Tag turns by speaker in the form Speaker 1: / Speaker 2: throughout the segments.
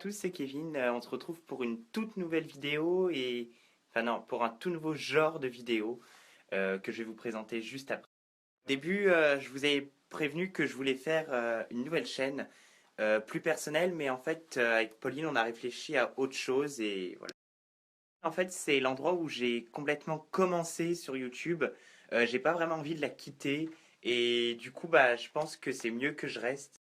Speaker 1: tous, c'est Kevin. On se retrouve pour une toute nouvelle vidéo enfin non, pour un tout nouveau genre de vidéo que je vais vous présenter juste après. Au début, je vous ai prévenu que je voulais faire une nouvelle chaîne plus personnelle, mais en fait, avec Pauline, on a réfléchi à autre chose et voilà. En fait, c'est l'endroit où j'ai complètement commencé sur YouTube. J'ai pas vraiment envie de la quitter et du coup, bah, je pense que c'est mieux que je reste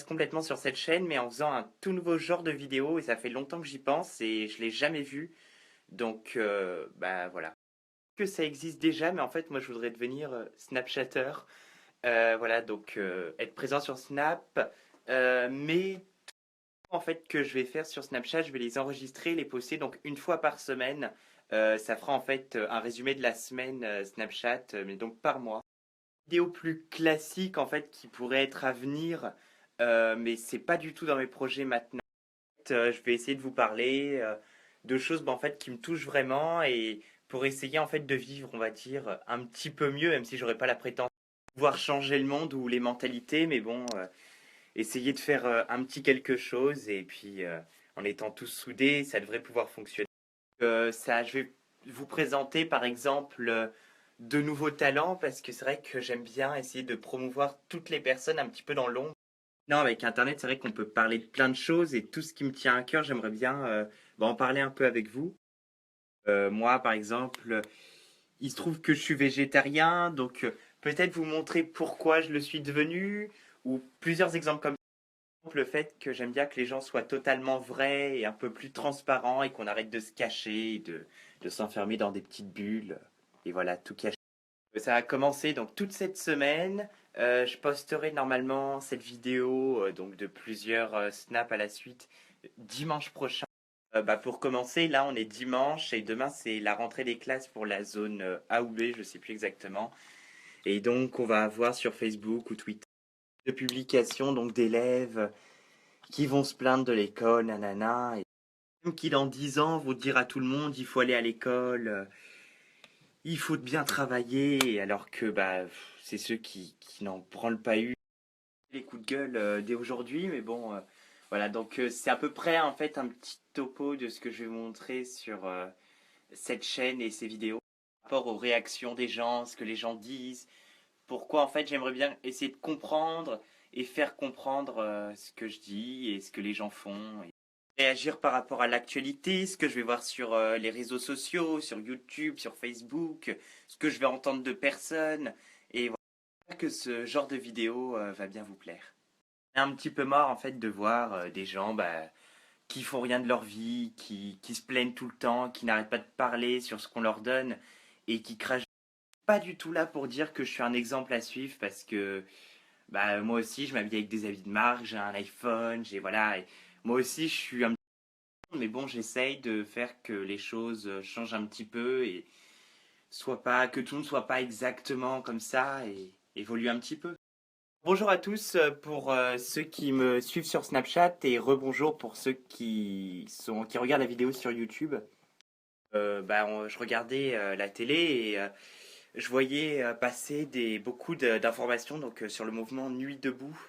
Speaker 1: complètement sur cette chaîne, mais en faisant un tout nouveau genre de vidéo, et ça fait longtemps que j'y pense, et je l'ai jamais vu. Donc, bah voilà. Que ça existe déjà, mais en fait, moi, je voudrais devenir Snapchatter. Voilà, donc être présent sur Snap. Mais en fait, que je vais faire sur Snapchat, je vais les enregistrer, les poster, donc une fois par semaine. Ça fera en fait un résumé de la semaine Snapchat, mais donc par mois. Vidéo plus classique en fait qui pourrait être à venir, mais c'est pas du tout dans mes projets maintenant. Je vais essayer de vous parler de choses bah, en fait qui me touchent vraiment et pour essayer en fait de vivre, on va dire, un petit peu mieux, même si j'aurais pas la prétention de pouvoir changer le monde ou les mentalités, mais bon, essayer de faire un petit quelque chose et puis en étant tous soudés, ça devrait pouvoir fonctionner. Je vais vous présenter par exemple de nouveaux talents parce que c'est vrai que j'aime bien essayer de promouvoir toutes les personnes un petit peu dans l'ombre. Non, avec Internet, c'est vrai qu'on peut parler de plein de choses et tout ce qui me tient à cœur, j'aimerais bien bah, en parler un peu avec vous. Moi, par exemple, il se trouve que je suis végétarien, donc peut-être vous montrer pourquoi je le suis devenu ou plusieurs exemples comme ça. Le fait que j'aime bien que les gens soient totalement vrais et un peu plus transparents et qu'on arrête de se cacher, de s'enfermer dans des petites bulles et voilà, tout cacher. Ça a commencé donc toute cette semaine. Je posterai normalement cette vidéo donc de plusieurs snaps à la suite dimanche prochain. Bah, pour commencer, là on est dimanche et demain c'est la rentrée des classes pour la zone A ou B, je sais plus exactement. Et donc on va avoir sur Facebook ou Twitter de publications donc d'élèves qui vont se plaindre de l'école, nanana, et qui dans 10 ans vont dire à tout le monde il faut aller à l'école, il faut bien travailler, alors que bah, c'est ceux qui n'en branlent pas eu les coups de gueule dès aujourd'hui. Mais bon, voilà, donc c'est à peu près en fait un petit topo de ce que je vais vous montrer sur cette chaîne et ces vidéos. Par rapport aux réactions des gens, ce que les gens disent, pourquoi en fait j'aimerais bien essayer de comprendre et faire comprendre ce que je dis et ce que les gens font. Et réagir par rapport à l'actualité, ce que je vais voir sur les réseaux sociaux, sur YouTube, sur Facebook, ce que je vais entendre de personnes. Et voilà, j'espère que ce genre de vidéo va bien vous plaire. J'ai un petit peu marre en fait de voir des gens bah, qui font rien de leur vie, qui se plaignent tout le temps, qui n'arrêtent pas de parler sur ce qu'on leur donne et qui crachent. Pas du tout là pour dire que je suis un exemple à suivre parce que bah, moi aussi je m'habille avec des habits de marque, j'ai un iPhone, j'ai voilà. Et moi aussi je suis un mais bon, j'essaye de faire que les choses changent un petit peu et soit pas que tout ne soit pas exactement comme ça et évolue un petit peu. Bonjour à tous pour ceux qui me suivent sur Snapchat et rebonjour pour ceux qui regardent la vidéo sur YouTube. Je regardais la télé et je voyais passer beaucoup d'informations donc sur le mouvement Nuit debout,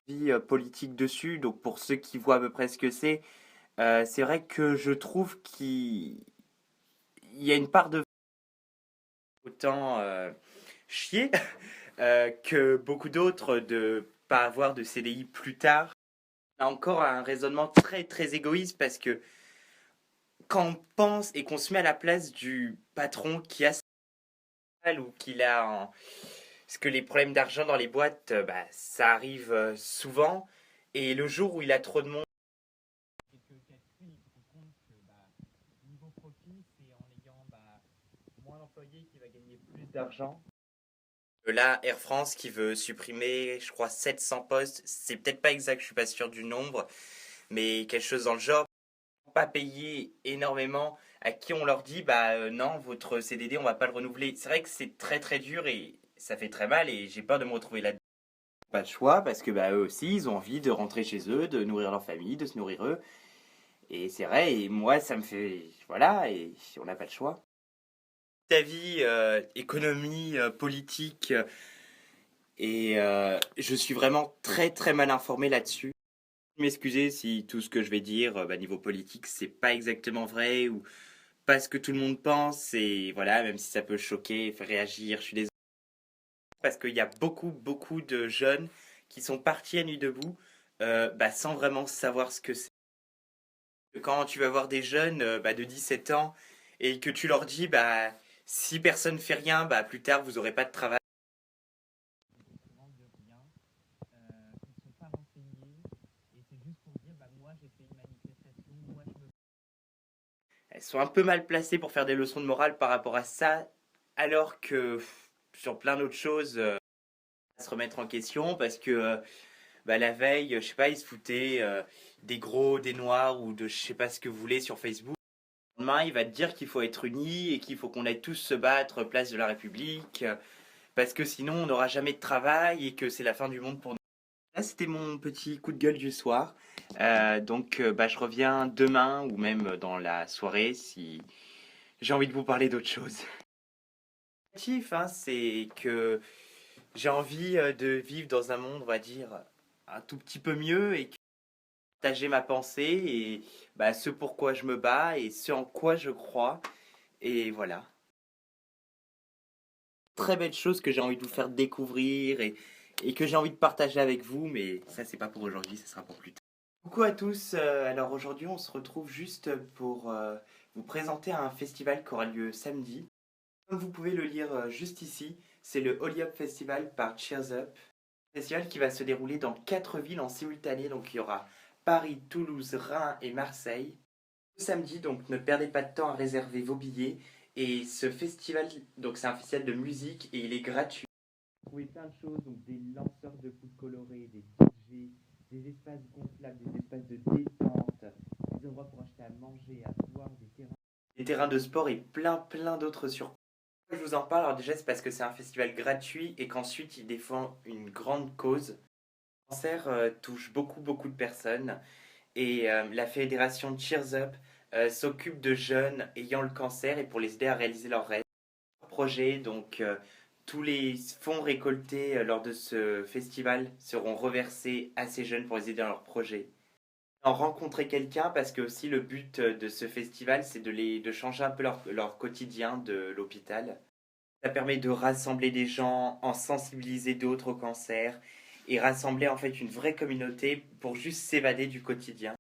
Speaker 1: vie politique dessus. Donc pour ceux qui voient à peu près ce que c'est vrai que je trouve qu'il y a une part de autant chier que beaucoup d'autres de pas avoir de CDI plus tard. On a encore un raisonnement très très égoïste parce que quand on pense et qu'on se met à la place du patron qui a sa salle ou qu'il a parce que les problèmes d'argent dans les boîtes, bah, ça arrive souvent et le jour où il a trop de monde et que calcul, il se rend compte que bah, niveau profit, c'est en ayant bah, moins d'employés qui va gagner plus d'argent. Là, Air France qui veut supprimer, je crois, 700 postes. C'est peut-être pas exact, je suis pas sûr du nombre, mais quelque chose dans le genre. Pas payer énormément, à qui on leur dit, bah non, votre CDD, on va pas le renouveler. C'est vrai que c'est très très dur et ça fait très mal et j'ai peur de me retrouver là-dedans. Pas de choix parce que bah eux aussi, ils ont envie de rentrer chez eux, de nourrir leur famille, de se nourrir eux. Et c'est vrai, et moi, ça me fait. Voilà, et on n'a pas le choix. Ta vie, économie, politique, et je suis vraiment très très mal informé là-dessus. M'excuser si tout ce que je vais dire niveau politique c'est pas exactement vrai ou pas ce que tout le monde pense et voilà, même si ça peut choquer, faire réagir, je suis désolé parce qu'il y a beaucoup de jeunes qui sont partis à Nuit debout sans vraiment savoir ce que c'est. Quand tu vas voir des jeunes de 17 ans et que tu leur dis si personne fait rien, plus tard vous aurez pas de travail. De rien, ils sont pas renseignés et c'est juste pour dire moi j'ai fait une manifestation, moi je me... Elles sont un peu mal placées pour faire des leçons de morale par rapport à ça, alors que sur plein d'autres choses, se remettre en question parce que la veille, je sais pas, ils se foutaient des gros, des noirs ou de je sais pas ce que vous voulez sur Facebook. Le lendemain, il va te dire qu'il faut être unis et qu'il faut qu'on aille tous se battre place de la République parce que sinon on n'aura jamais de travail et que c'est la fin du monde pour nous. Là, c'était mon petit coup de gueule du soir. Je reviens demain ou même dans la soirée si j'ai envie de vous parler d'autre chose. L'objectif, hein, c'est que j'ai envie de vivre dans un monde, on va dire, un tout petit peu mieux et partager ma pensée et ce pourquoi je me bats et ce en quoi je crois. Et voilà. Très belle chose que j'ai envie de vous faire découvrir et que j'ai envie de partager avec vous, mais ça c'est pas pour aujourd'hui, ça sera pour plus tard. Coucou à tous, alors aujourd'hui on se retrouve juste pour vous présenter un festival qui aura lieu samedi. Comme vous pouvez le lire juste ici, c'est le Holy Up Festival par Cheers Up. Un festival qui va se dérouler dans 4 villes en simultané, donc il y aura Paris, Toulouse, Reims et Marseille. Samedi, donc ne perdez pas de temps à réserver vos billets. Et ce festival, donc c'est un festival de musique et il est gratuit. Vous trouvez plein de choses, donc des lanceurs de foot colorés, des DJ, des espaces gonflables, des espaces de détente, des endroits pour acheter à manger, à boire, des terrains de sport et plein d'autres surprises. Je vous en parle, alors déjà c'est parce que c'est un festival gratuit et qu'ensuite il défend une grande cause. Le cancer touche beaucoup de personnes et la fédération Cheers Up s'occupe de jeunes ayant le cancer et pour les aider à réaliser leurs rêves. Projet, donc tous les fonds récoltés lors de ce festival seront reversés à ces jeunes pour les aider dans leurs projets. En rencontrer quelqu'un parce que aussi le but de ce festival c'est de changer un peu leur quotidien de l'hôpital. Ça permet de rassembler des gens, en sensibiliser d'autres au cancer et rassembler en fait une vraie communauté pour juste s'évader du quotidien.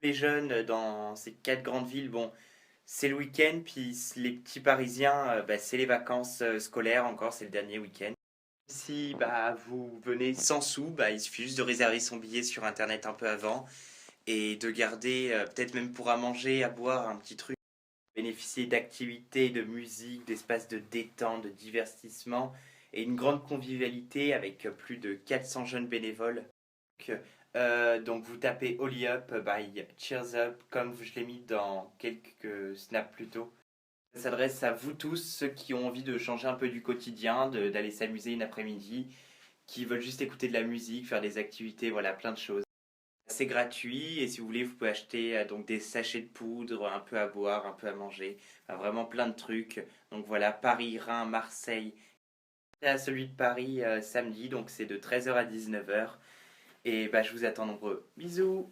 Speaker 1: Les jeunes dans ces 4 grandes villes, bon, c'est le week-end, puis les petits Parisiens, c'est les vacances scolaires encore, c'est le dernier week-end. Si vous venez sans sous, il suffit juste de réserver son billet sur internet un peu avant et de garder, peut-être même pour à manger, à boire, un petit truc. Bénéficier d'activités, de musique, d'espaces de détente, de divertissement et une grande convivialité avec plus de 400 jeunes bénévoles. Donc vous tapez Holy Up by Cheers Up comme je l'ai mis dans quelques snaps plus tôt. Ça s'adresse à vous tous, ceux qui ont envie de changer un peu du quotidien, d'aller s'amuser une après-midi, qui veulent juste écouter de la musique, faire des activités, voilà, plein de choses. C'est gratuit et si vous voulez, vous pouvez acheter donc des sachets de poudre, un peu à boire, un peu à manger, enfin, vraiment plein de trucs. Donc voilà, Paris, Reims, Marseille. Et à celui de Paris samedi, donc c'est de 13h à 19h. Et je vous attends nombreux. Bisous!